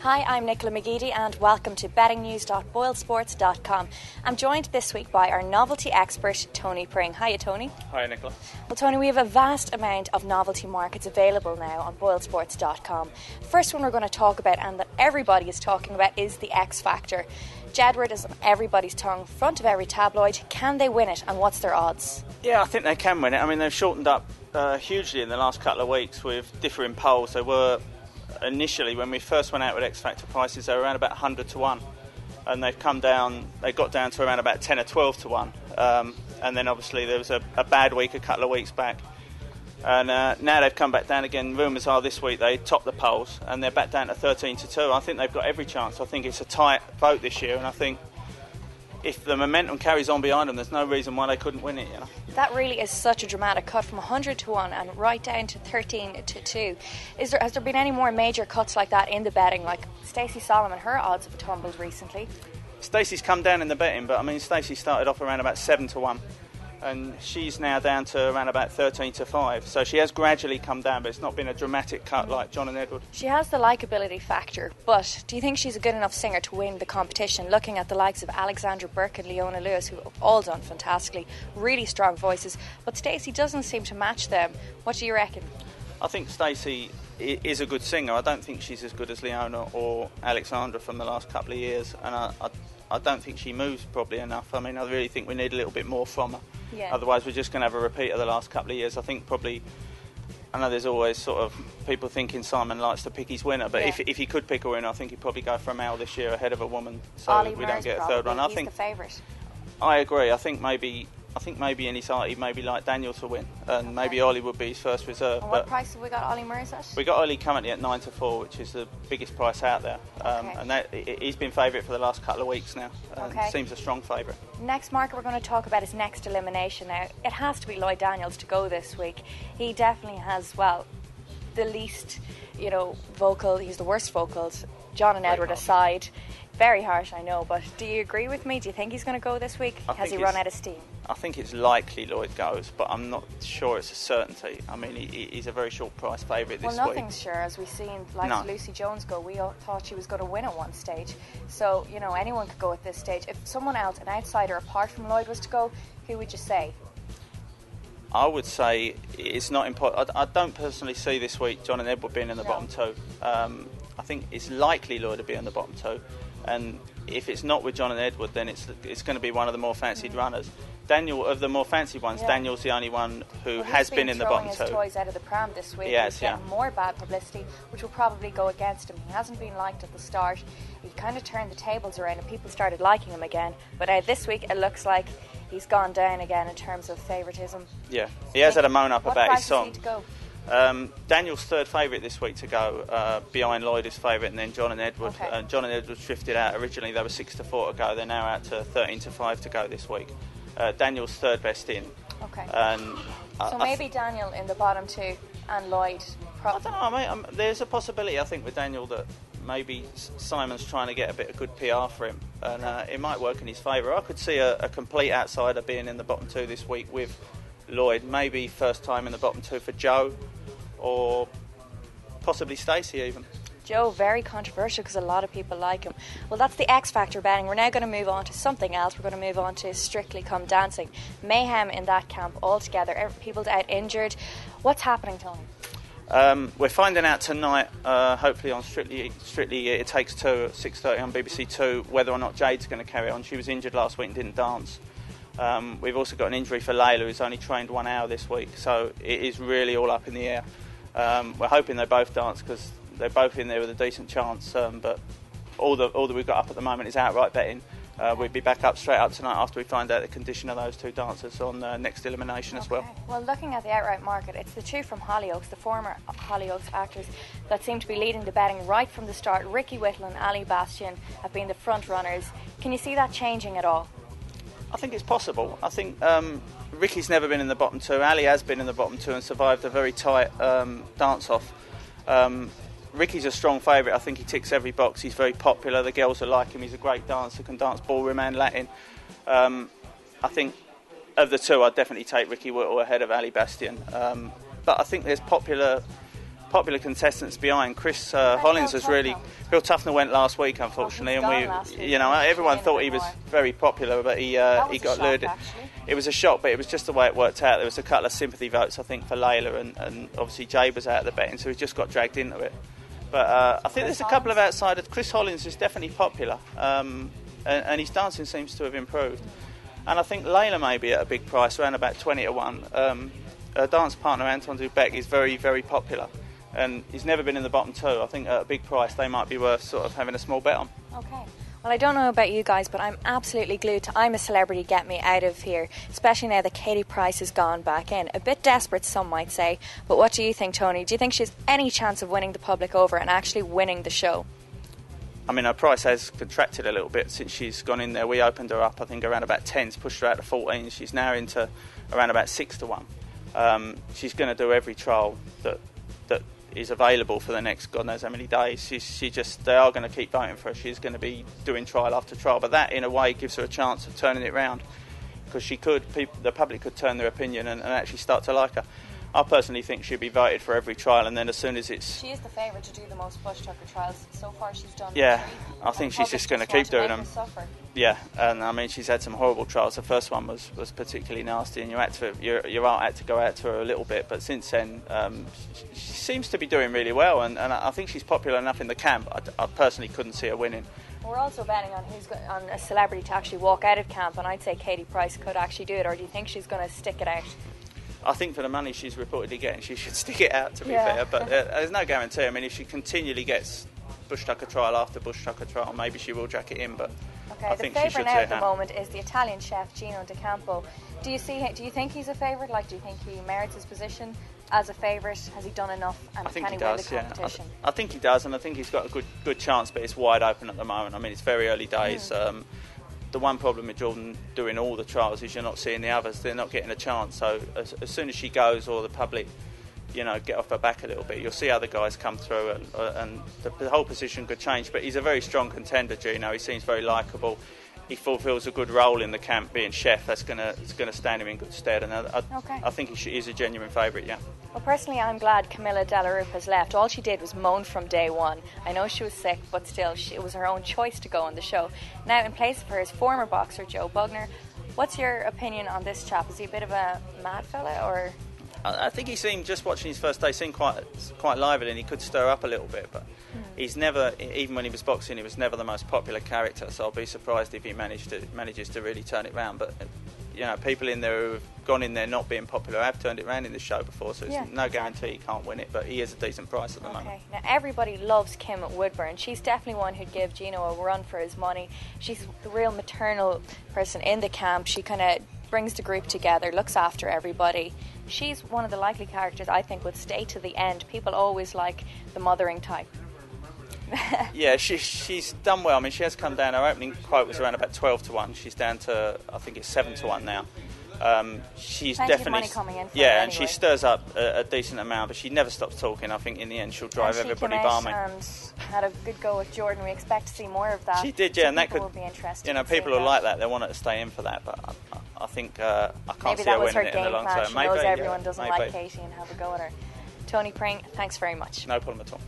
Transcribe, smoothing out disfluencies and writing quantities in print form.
Hi, I'm Nicola McGeady and welcome to bettingnews.boylesports.com. I'm joined this week by our novelty expert, Tony Pring. Hiya, Tony. Hi, Nicola. Well, Tony, we have a vast amount of novelty markets available now on boylesports.com. The first one we're going to talk about and that everybody is talking about is the X Factor. JEDWARD is on everybody's tongue, front of every tabloid. Can they win it and what's their odds? Yeah, I think they can win it. I mean, they've shortened up hugely in the last couple of weeks with differing polls. They were initially, when we first went out with X Factor prices, they were around about 100 to 1, and they've come down, they got down to around about 10 or 12 to 1, and then obviously there was a bad week a couple of weeks back, and now they've come back down again. Rumours are this week they topped the polls and they're back down to 13 to 2. I think they've got every chance. I think it's a tight vote this year, and I think if the momentum carries on behind them, there's no reason why they couldn't win it, you know. That really is such a dramatic cut from 100 to 1 and right down to 13 to 2. Has there been any more major cuts like that in the betting? Like Stacey Solomon, her odds have tumbled recently. Stacey's come down in the betting, but I mean, Stacey started off around about 7 to 1. And she's now down to around about 13 to 5. So she has gradually come down, but it's not been a dramatic cut like John and Edward. She has the likeability factor, but do you think she's a good enough singer to win the competition? Looking at the likes of Alexandra Burke and Leona Lewis, who have all done fantastically, really strong voices, but Stacey doesn't seem to match them. What do you reckon? I think Stacey is a good singer. I don't think she's as good as Leona or Alexandra from the last couple of years, and I don't think she moves probably enough. I mean, I really think we need a little bit more from her. Yeah. Otherwise, we're just going to have a repeat of the last couple of years. I think probably, I know there's always sort of people thinking Simon likes to pick his winner, but if he could pick a winner, I think he'd probably go for a male this year ahead of a woman, so OLLY we don't MURS get a third one. I he's think the favourite. I agree. I think maybe in his heart he'd maybe like DANYL to win, and maybe OLLY would be his first reserve. And what price have we got OLLY MURS at? We got OLLY currently at 9 to 4, which is the biggest price out there, and he's been favourite for the last couple of weeks now. Seems a strong favourite. Next market we're going to talk about is next elimination. Now it has to be Lloyd Daniels to go this week. He definitely has, well, the least, vocal. He's the worst vocals. John and Edward aside. Very harsh, I know, but do you agree with me? Do you think he's going to go this week? Has he run out of steam? I think it's likely Lloyd goes, but I'm not sure it's a certainty. I mean, he's a very short price favourite this week. Well, nothing's sure, as we've seen Lucy Jones go. We all thought she was going to win at one stage. So, anyone could go at this stage. If someone else, an outsider apart from Lloyd, was to go, who would you say? I would say it's not important. I don't personally see this week John and Edward being in the bottom two. I think it's likely Lloyd to be in the bottom two. And if it's not with John and Edward, then it's going to be one of the more fancied runners. DANYL, of the more fancy ones, DANYL's the only one who has been in the bottom two. He's throwing his toys out of the pram this week. Yes, he's getting more bad publicity, which will probably go against him. He hasn't been liked at the start. He kind of turned the tables around and people started liking him again. But this week it looks like he's gone down again in terms of favouritism. Yeah, he has had a moan up about his song. What price is he to go? DANYL's third favourite this week to go, behind Lloyd is favourite, and then John and Edward. John and Edward drifted out. Originally they were 6 to 4 to go. They're now out to 13 to 5 to go this week. DANYL's third best in. Okay. So maybe DANYL in the bottom two and Lloyd. I don't know. I mean, there's a possibility, I think, with DANYL that maybe Simon's trying to get a bit of good PR for him, and it might work in his favour. I could see a complete outsider being in the bottom two this week with Lloyd. Maybe first time in the bottom two for Joe, or possibly Stacey even. Joe, very controversial because a lot of people like him. Well, that's the X Factor betting. We're now going to move on to something else. We're going to move on to Strictly Come Dancing. Mayhem in that camp altogether. People out injured. What's happening, Tony? We're finding out tonight, hopefully on Strictly It Takes Two at 6:30 on BBC Two, whether or not Jade's going to carry on. She was injured last week and didn't dance. We've also got an injury for Layla, who's only trained 1 hour this week, so it is really all up in the air. We're hoping they both dance because they're both in there with a decent chance, but all that we've got up at the moment is outright betting. We'll be back up straight up tonight after we find out the condition of those two dancers on next elimination as well. Well, looking at the outright market, it's the two from Hollyoaks, the former Hollyoaks actors, that seem to be leading the betting right from the start. Ricky Whittle and Ali Bastian have been the front runners. Can you see that changing at all? I think it's possible. I think Ricky's never been in the bottom two. Ali has been in the bottom two and survived a very tight dance-off. Ricky's a strong favourite. I think he ticks every box. He's very popular. The girls are like him. He's a great dancer, can dance ballroom and Latin. I think of the two, I'd definitely take Ricky Whittle ahead of Ali Bastian. But I think there's popular popular contestants behind. Chris Hollins was really... Bill Tufnell went last week, unfortunately, everyone thought he was very popular, but he got lured. It was a shock, but it was just the way it worked out. There was a couple of sympathy votes, I think, for Layla, and obviously Jade was out of the betting, so he just got dragged into it. But I think there's a couple of outsiders. Chris Hollins is definitely popular, and his dancing seems to have improved. And I think Layla may be at a big price, around about 20 to 1. Her dance partner, Anton Dubek, is very, very popular. And he's never been in the bottom two. I think at a big price they might be worth sort of having a small bet on. Okay. Well, I don't know about you guys, but I'm absolutely glued to I'm a Celebrity, get me out of here, especially now that Katie Price has gone back in. A bit desperate, some might say, but what do you think, Tony? Do you think she has any chance of winning the public over and actually winning the show? I mean, her price has contracted a little bit since she's gone in there. We opened her up, I think, around about 10s, pushed her out to 14. She's now into around about 6 to 1. She's going to do every trial that is available for the next God knows how many days. They are going to keep voting for her. She's going to be doing trial after trial, but that in a way gives her a chance of turning it round, because the public could turn their opinion and actually start to like her. I personally think she'd be voted for every trial, and then as soon as it's... She is the favourite to do the most Bush Tucker trials. So far she's done 3. I think she's just going to keep doing them. Yeah, and I mean, she's had some horrible trials. The first one was particularly nasty, and your art had to go out to her a little bit, but since then she seems to be doing really well, and I think she's popular enough in the camp. I personally couldn't see her winning. We're also betting on on a celebrity to actually walk out of camp, and I'd say Katie Price could actually do it, or do you think she's going to stick it out? I think for the money she's reportedly getting, she should stick it out, to be fair. But there's no guarantee. I mean, if she continually gets Bush Tucker trial after Bush Tucker trial, maybe she will jack it in. But okay, the favourite now at the moment is the Italian chef Gino De Campo. Do you think he's a favourite? Like, do you think he merits his position as a favourite? Has he done enough? And I think can he win does. the competition? I think he does, and I think he's got a good chance. But it's wide open at the moment. I mean, it's very early days. The one problem with Jordan doing all the trials is you're not seeing the others. They're not getting a chance. So as soon as she goes, or the public, get off her back a little bit, you'll see other guys come through, and the whole position could change. But he's a very strong contender, Gino. He seems very likeable. He fulfills a good role in the camp, being chef. That's going to stand him in good stead. And I think he's a genuine favourite, yeah. Well, personally, I'm glad Camilla Delarup has left. All she did was moan from day one. I know she was sick, but still, it was her own choice to go on the show. Now, in place of her is former boxer Joe Bugner. What's your opinion on this chap? Is he a bit of a mad fella, or...? I think he seemed, just watching his first day, seemed quite lively, and he could stir up a little bit, but he's never, even when he was boxing, he was never the most popular character, so I'll be surprised if he manages to really turn it round. But people in there who have gone in there not being popular have turned it round in this show before, so it's no guarantee he can't win it, but he is a decent price at the moment. Now, everybody loves Kim Woodburn. She's definitely one who'd give Gino a run for his money. She's the real maternal person in the camp. She kind of brings the group together, looks after everybody. She's one of the likely characters I think would stay to the end. People always like the mothering type. Yeah, she's done well. I mean, she has come down. Her opening quote was around about 12 to 1. She's down to, I think it's 7 to 1 now. She's plenty definitely of money coming in for yeah, her and anyway. she stirs up a decent amount, but she never stops talking. I think in the end she'll drive everybody balmy. And had a good go with Jordan. We expect to see more of that. She did, yeah, so and that could will be interesting. People who like that, they want her to stay in for that, but I think I can't maybe see her that was winning her it in the game long plan. term. She Maybe, knows everyone doesn't maybe. like Katie and have a go at her. Tony Pring, thanks very much. No problem at all.